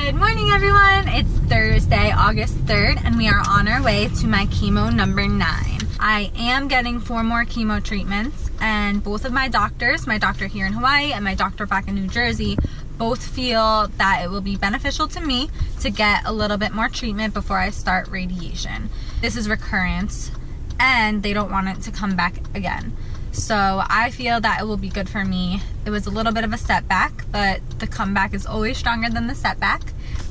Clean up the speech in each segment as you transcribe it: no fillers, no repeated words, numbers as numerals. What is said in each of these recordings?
Good morning, everyone. It's Thursday, August 3rd, and we are on our way to my chemo number 9. I am getting 4 more chemo treatments, and both of my doctors, my doctor here in Hawaii and my doctor back in New Jersey, both feel that it will be beneficial to me to get a little bit more treatment before I start radiation. This is recurrence, and they don't want it to come back again. So I feel that it will be good for me. It was a little bit of a setback, but the comeback is always stronger than the setback.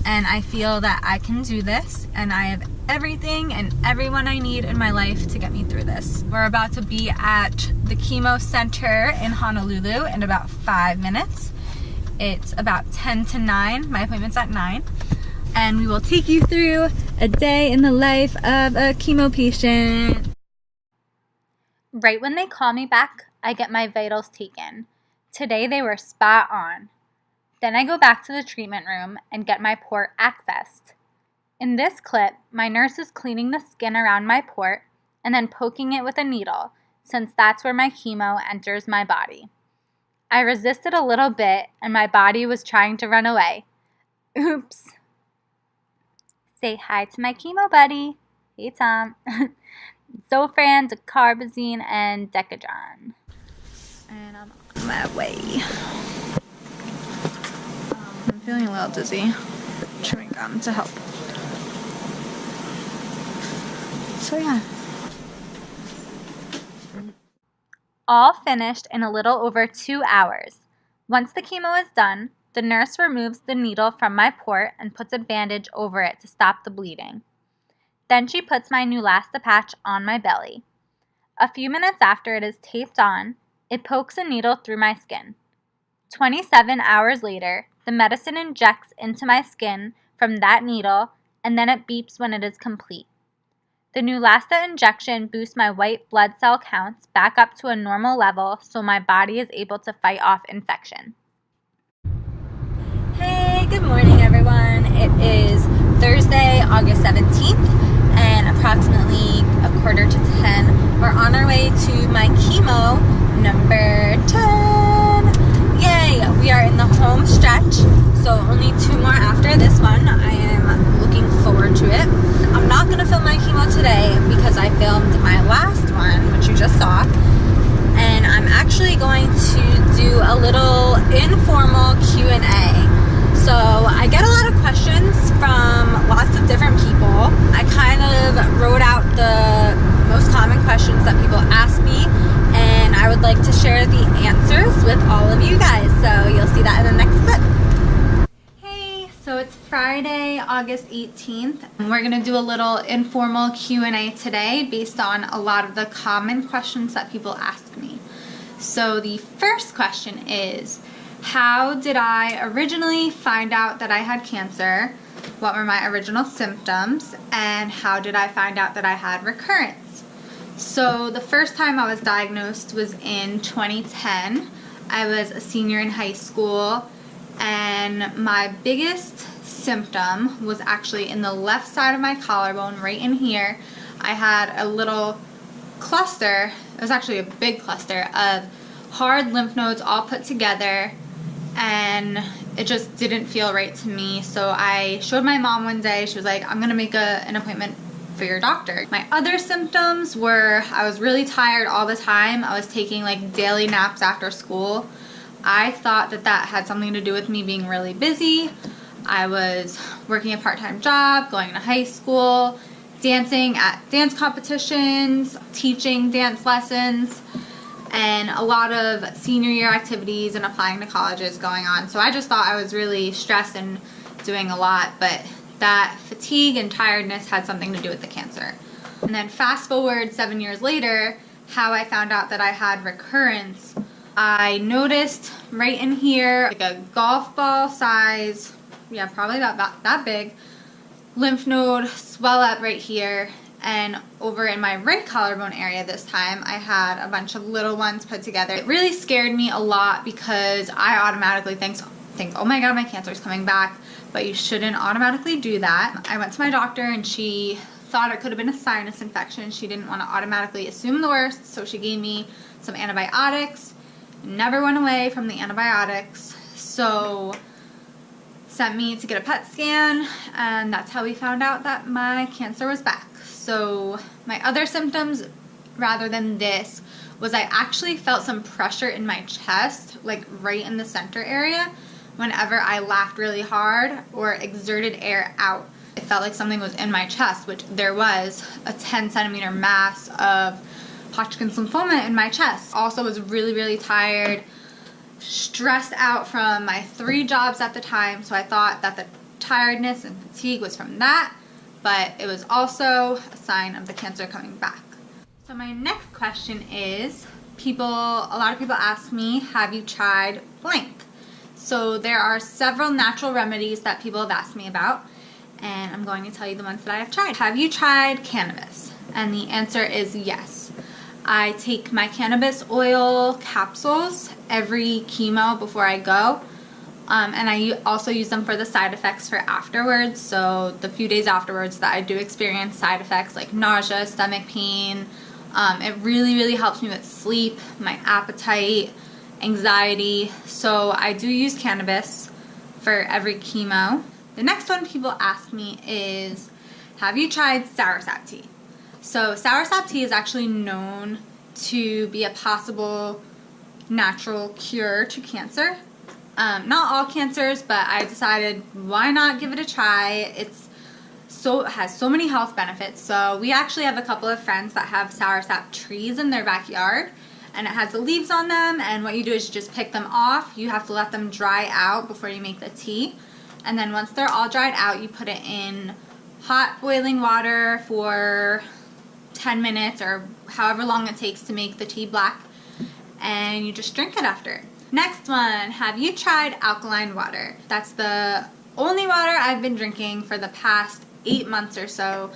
And I feel that I can do this, and I have everything and everyone I need in my life to get me through this. We're about to be at the chemo center in Honolulu in about 5 minutes. It's about 10 to 9. My appointment's at 9. And we will take you through a day in the life of a chemo patient. Right when they call me back, I get my vitals taken. Today they were spot on. Then I go back to the treatment room and get my port accessed. In this clip, my nurse is cleaning the skin around my port and then poking it with a needle, since that's where my chemo enters my body. I resisted a little bit and my body was trying to run away. Oops. Say hi to my chemo buddy. Hey, Tom. Zofran, dacarbazine, and Decadron. And I'm on my way. I'm feeling a little dizzy. Chewing gum to help. So yeah. All finished in a little over 2 hours. Once the chemo is done, the nurse removes the needle from my port and puts a bandage over it to stop the bleeding. Then she puts my Neulasta patch on my belly. A few minutes after it is taped on, it pokes a needle through my skin. 27 hours later, the medicine injects into my skin from that needle, and then it beeps when it is complete. The Neulasta injection boosts my white blood cell counts back up to a normal level so my body is able to fight off infection. Hey, good morning, everyone. It is Thursday, August 17th. And approximately 9:45, we're on our way to my chemo number 10. Yay! We are in the home stretch, so only 2 more after this one. I am looking forward to it. I'm not going to film my chemo today because I filmed my last one, which you just saw. And I'm actually going to do a little informal Q&A. So I get a lot of questions from lots of different people. I kind of wrote out the most common questions that people ask me, and I would like to share the answers with all of you guys. So you'll see that in the next clip. Hey, so it's Friday, August 18th. And we're gonna do a little informal Q&A today based on a lot of the common questions that people ask me. So the first question is, how did I originally find out that I had cancer? What were my original symptoms? And how did I find out that I had recurrence? So the first time I was diagnosed was in 2010. I was a senior in high school, and my biggest symptom was actually in the left side of my collarbone, right in here. I had a little cluster, it was actually a big cluster of hard lymph nodes all put together, and it just didn't feel right to me. So I showed my mom one day. She was like, I'm gonna make an appointment for your doctor. My other symptoms were I was really tired all the time. I was taking like daily naps after school. I thought that that had something to do with me being really busy. I was working a part-time job, going to high school, dancing at dance competitions, teaching dance lessons, and a lot of senior year activities and applying to colleges going on. So I just thought I was really stressed and doing a lot, but that fatigue and tiredness had something to do with the cancer. And then fast forward 7 years later, how I found out that I had recurrence. I noticed right in here, like a golf ball size, yeah, probably about that big, lymph node swell up right here. And over in my right collarbone area this time, I had a bunch of little ones put together. It really scared me a lot because I automatically think, oh my God, my cancer is coming back, but you shouldn't automatically do that. I went to my doctor and she thought it could have been a sinus infection. She didn't want to automatically assume the worst, so she gave me some antibiotics. Never went away from the antibiotics. So sent me to get a PET scan, and that's how we found out that my cancer was back. So my other symptoms, rather than this, was I actually felt some pressure in my chest, like right in the center area, whenever I laughed really hard or exerted air out. It felt like something was in my chest, which there was a 10-centimeter mass of Hodgkins lymphoma in my chest. Also was really, really tired, stressed out from my 3 jobs at the time, so I thought that the tiredness and fatigue was from that, but it was also a sign of the cancer coming back. So my next question is, a lot of people ask me, have you tried blank? So there are several natural remedies that people have asked me about, and I'm going to tell you the ones that I have tried. Have you tried cannabis? And the answer is yes. I take my cannabis oil capsules every chemo before I go, and I also use them for the side effects for afterwards. So the few days afterwards that I do experience side effects like nausea, stomach pain, it really, really helps me with sleep, my appetite, anxiety. So I do use cannabis for every chemo. The next one people ask me is, have you tried soursop tea? So soursop tea is actually known to be a possible natural cure to cancer. Not all cancers, but I decided why not give it a try. It has so many health benefits. So we actually have a couple of friends that have soursop trees in their backyard, and it has the leaves on them, and what you do is you just pick them off. You have to let them dry out before you make the tea, and then once they're all dried out, you put it in hot boiling water for 10 minutes or however long it takes to make the tea black, and you just drink it after. Next one, have you tried alkaline water? That's the only water I've been drinking for the past 8 months or so.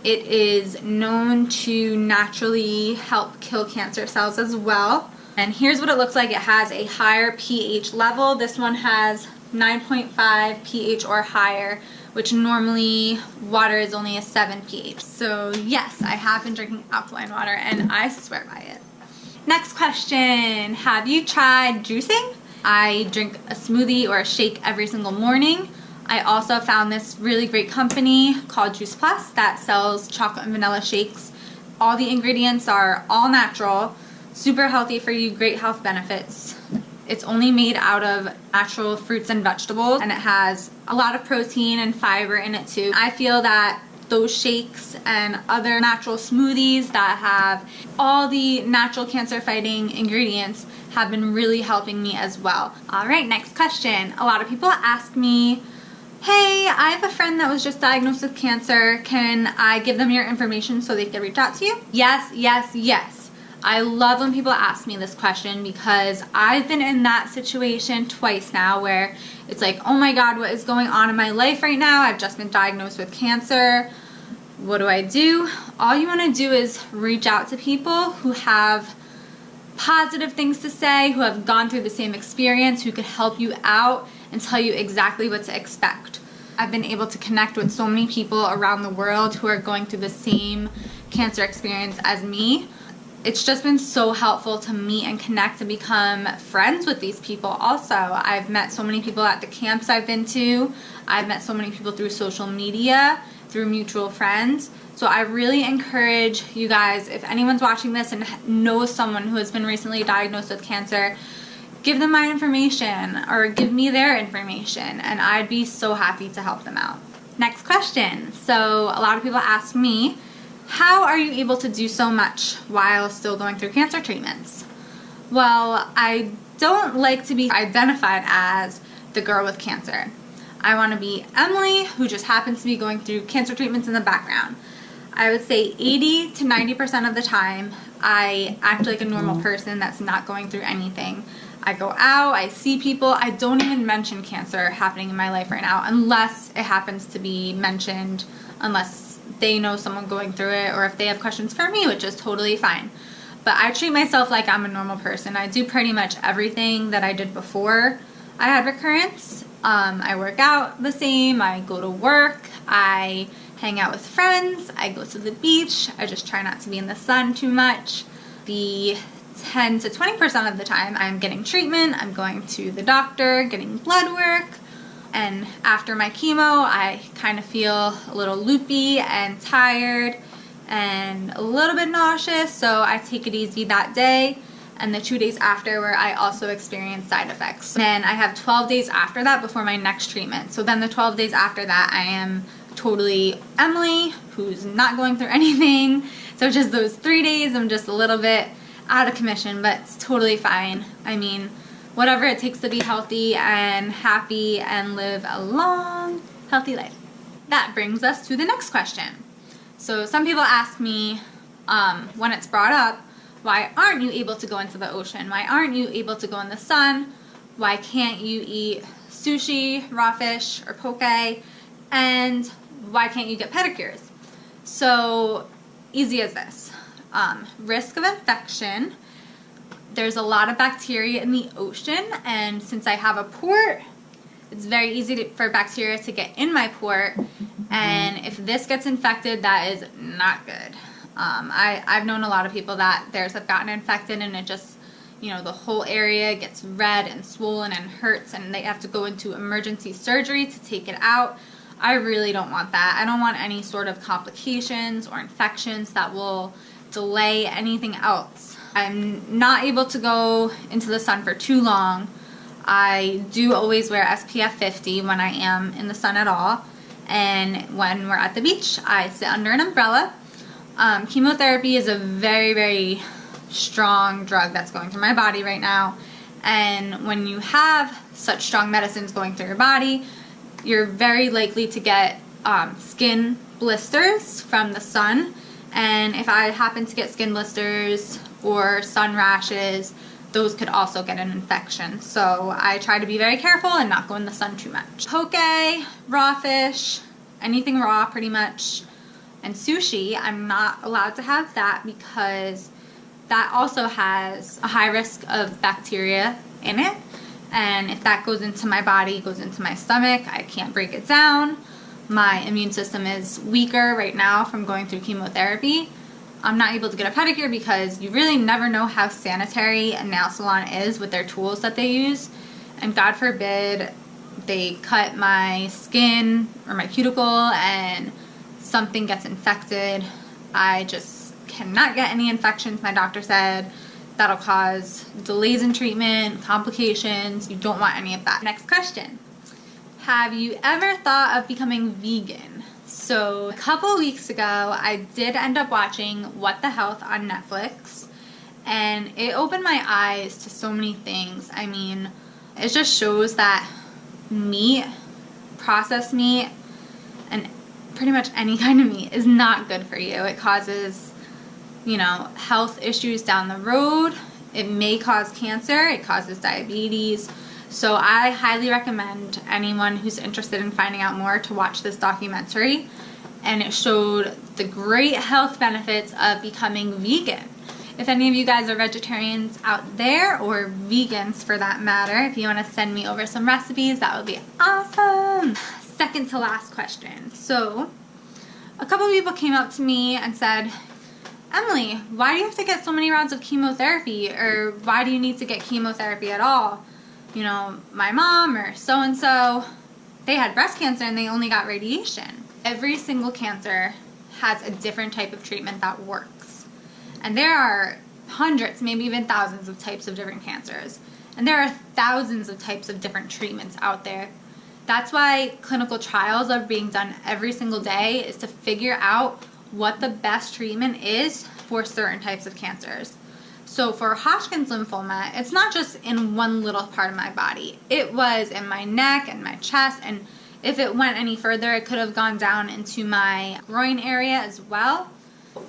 It is known to naturally help kill cancer cells as well. And here's what it looks like. It has a higher pH level. This one has 9.5 pH or higher, which normally water is only a 7 pH. So yes, I have been drinking alkaline water and I swear by it. Next question, have you tried juicing? I drink a smoothie or a shake every single morning. I also found this really great company called Juice Plus that sells chocolate and vanilla shakes. All the ingredients are all natural, super healthy for you, great health benefits. It's only made out of natural fruits and vegetables, and it has a lot of protein and fiber in it too. I feel that those shakes and other natural smoothies that have all the natural cancer fighting ingredients have been really helping me as well. All right, next question. A lot of people ask me, hey, I have a friend that was just diagnosed with cancer. Can I give them your information so they can reach out to you? Yes, yes, yes. I love when people ask me this question because I've been in that situation twice now where it's like, oh my God, what is going on in my life right now? I've just been diagnosed with cancer. What do? All you want to do is reach out to people who have positive things to say, who have gone through the same experience, who could help you out and tell you exactly what to expect. I've been able to connect with so many people around the world who are going through the same cancer experience as me. It's just been so helpful to meet and connect and become friends with these people also. I've met so many people at the camps I've been to. I've met so many people through social media, through mutual friends. So I really encourage you guys, if anyone's watching this and knows someone who has been recently diagnosed with cancer, give them my information or give me their information, and I'd be so happy to help them out. Next question. So a lot of people ask me, how are you able to do so much while still going through cancer treatments? Well, I don't like to be identified as the girl with cancer. I want to be Emily, who just happens to be going through cancer treatments in the background. I would say 80 to 90% of the time, I act like a normal person that's not going through anything. I go out, I see people, I don't even mention cancer happening in my life right now unless it happens to be mentioned, unless they know someone going through it or if they have questions for me, which is totally fine. But I treat myself like I'm a normal person. I do pretty much everything that I did before I had recurrence. I work out the same, I go to work, I hang out with friends, I go to the beach, I just try not to be in the sun too much. The 10 to 20% of the time I'm getting treatment, I'm going to the doctor, getting blood work, and after my chemo I kind of feel a little loopy and tired and a little bit nauseous, so I take it easy that day and the 2 days after, where I also experience side effects. Then I have 12 days after that before my next treatment. So then the 12 days after that, I am totally Emily, who's not going through anything. So just those 3 days, I'm just a little bit out of commission, but it's totally fine. I mean, whatever it takes to be healthy and happy and live a long, healthy life. That brings us to the next question. So some people ask me, when it's brought up, why aren't you able to go into the ocean? Why aren't you able to go in the sun? Why can't you eat sushi, raw fish, or poke? And why can't you get pedicures? So easy as this. Risk of infection. There's a lot of bacteria in the ocean, and since I have a port, it's very easy for bacteria to get in my port, and if this gets infected, that is not good. I've known a lot of people that theirs have gotten infected, and it just, you know, the whole area gets red and swollen and hurts, and they have to go into emergency surgery to take it out. I really don't want that. I don't want any sort of complications or infections that will delay anything else. I'm not able to go into the sun for too long. I do always wear SPF 50 when I am in the sun at all, and when we're at the beach, I sit under an umbrella. Chemotherapy is a very, very strong drug that's going through my body right now, and when you have such strong medicines going through your body, you're very likely to get skin blisters from the sun. And if I happen to get skin blisters or sun rashes, those could also get an infection. So I try to be very careful and not go in the sun too much. Poke, raw fish, anything raw pretty much, and sushi, I'm not allowed to have that because that also has a high risk of bacteria in it. And if that goes into my body, goes into my stomach, I can't break it down. My immune system is weaker right now from going through chemotherapy. I'm not able to get a pedicure because you really never know how sanitary a nail salon is with their tools that they use. And God forbid they cut my skin or my cuticle and something gets infected. I just cannot get any infections. My doctor said that'll cause delays in treatment, complications. You don't want any of that. Next question. Have you ever thought of becoming vegan? So a couple weeks ago, I did end up watching What the Health on Netflix, and it opened my eyes to so many things. I mean, it just shows that meat, processed meat, and pretty much any kind of meat is not good for you. It causes, you know, health issues down the road. It may cause cancer. It causes diabetes. So I highly recommend anyone who's interested in finding out more to watch this documentary. And it showed the great health benefits of becoming vegan. If any of you guys are vegetarians out there, or vegans for that matter, if you want to send me over some recipes, that would be awesome. Second to last question. So a couple of people came up to me and said, Emily, why do you have to get so many rounds of chemotherapy? Or why do you need to get chemotherapy at all? You know, my mom or so-and-so, they had breast cancer and they only got radiation. Every single cancer has a different type of treatment that works. And there are hundreds, maybe even thousands of types of different cancers. And there are thousands of types of different treatments out there. That's why clinical trials are being done every single day, is to figure out what the best treatment is for certain types of cancers. So for Hodgkins lymphoma, it's not just in one little part of my body. It was in my neck and my chest, and if it went any further, it could have gone down into my groin area as well.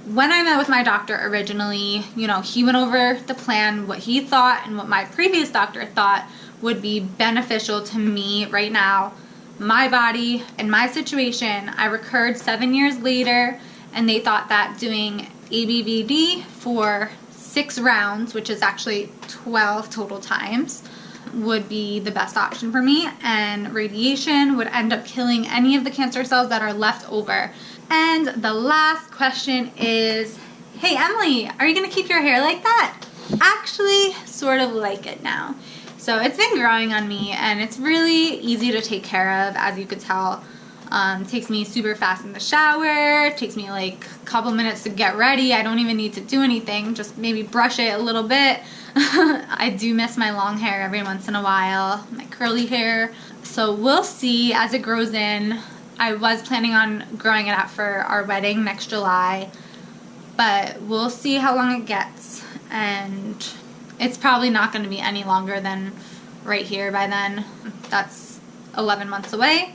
When I met with my doctor originally, you know, he went over the plan, what he thought and what my previous doctor thought would be beneficial to me right now, my body and my situation. I recurred 7 years later, and they thought that doing ABVD for 6 rounds, which is actually 12 total times, would be the best option for me, and radiation would end up killing any of the cancer cells that are left over. And the last question is, hey Emily, are you gonna keep your hair like that? Actually, sort of like it now. So it's been growing on me, and it's really easy to take care of, as you could tell. Takes me super fast in the shower. It takes me like a couple minutes to get ready. I don't even need to do anything, just maybe brush it a little bit. I do miss my long hair every once in a while, my curly hair. So we'll see as it grows in. I was planning on growing it out for our wedding next July, but we'll see how long it gets. And it's probably not going to be any longer than right here by then. That's 11 months away.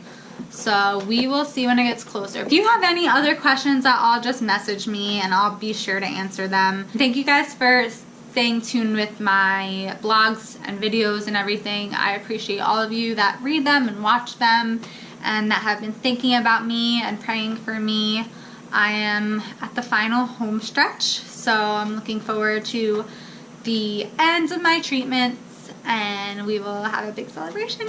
So we will see when it gets closer. If you have any other questions at all, just message me and I'll be sure to answer them. Thank you guys for staying tuned with my blogs and videos and everything. I appreciate all of you that read them and watch them and that have been thinking about me and praying for me. I am at the final home stretch, so I'm looking forward to the end of my treatments, and we will have a big celebration.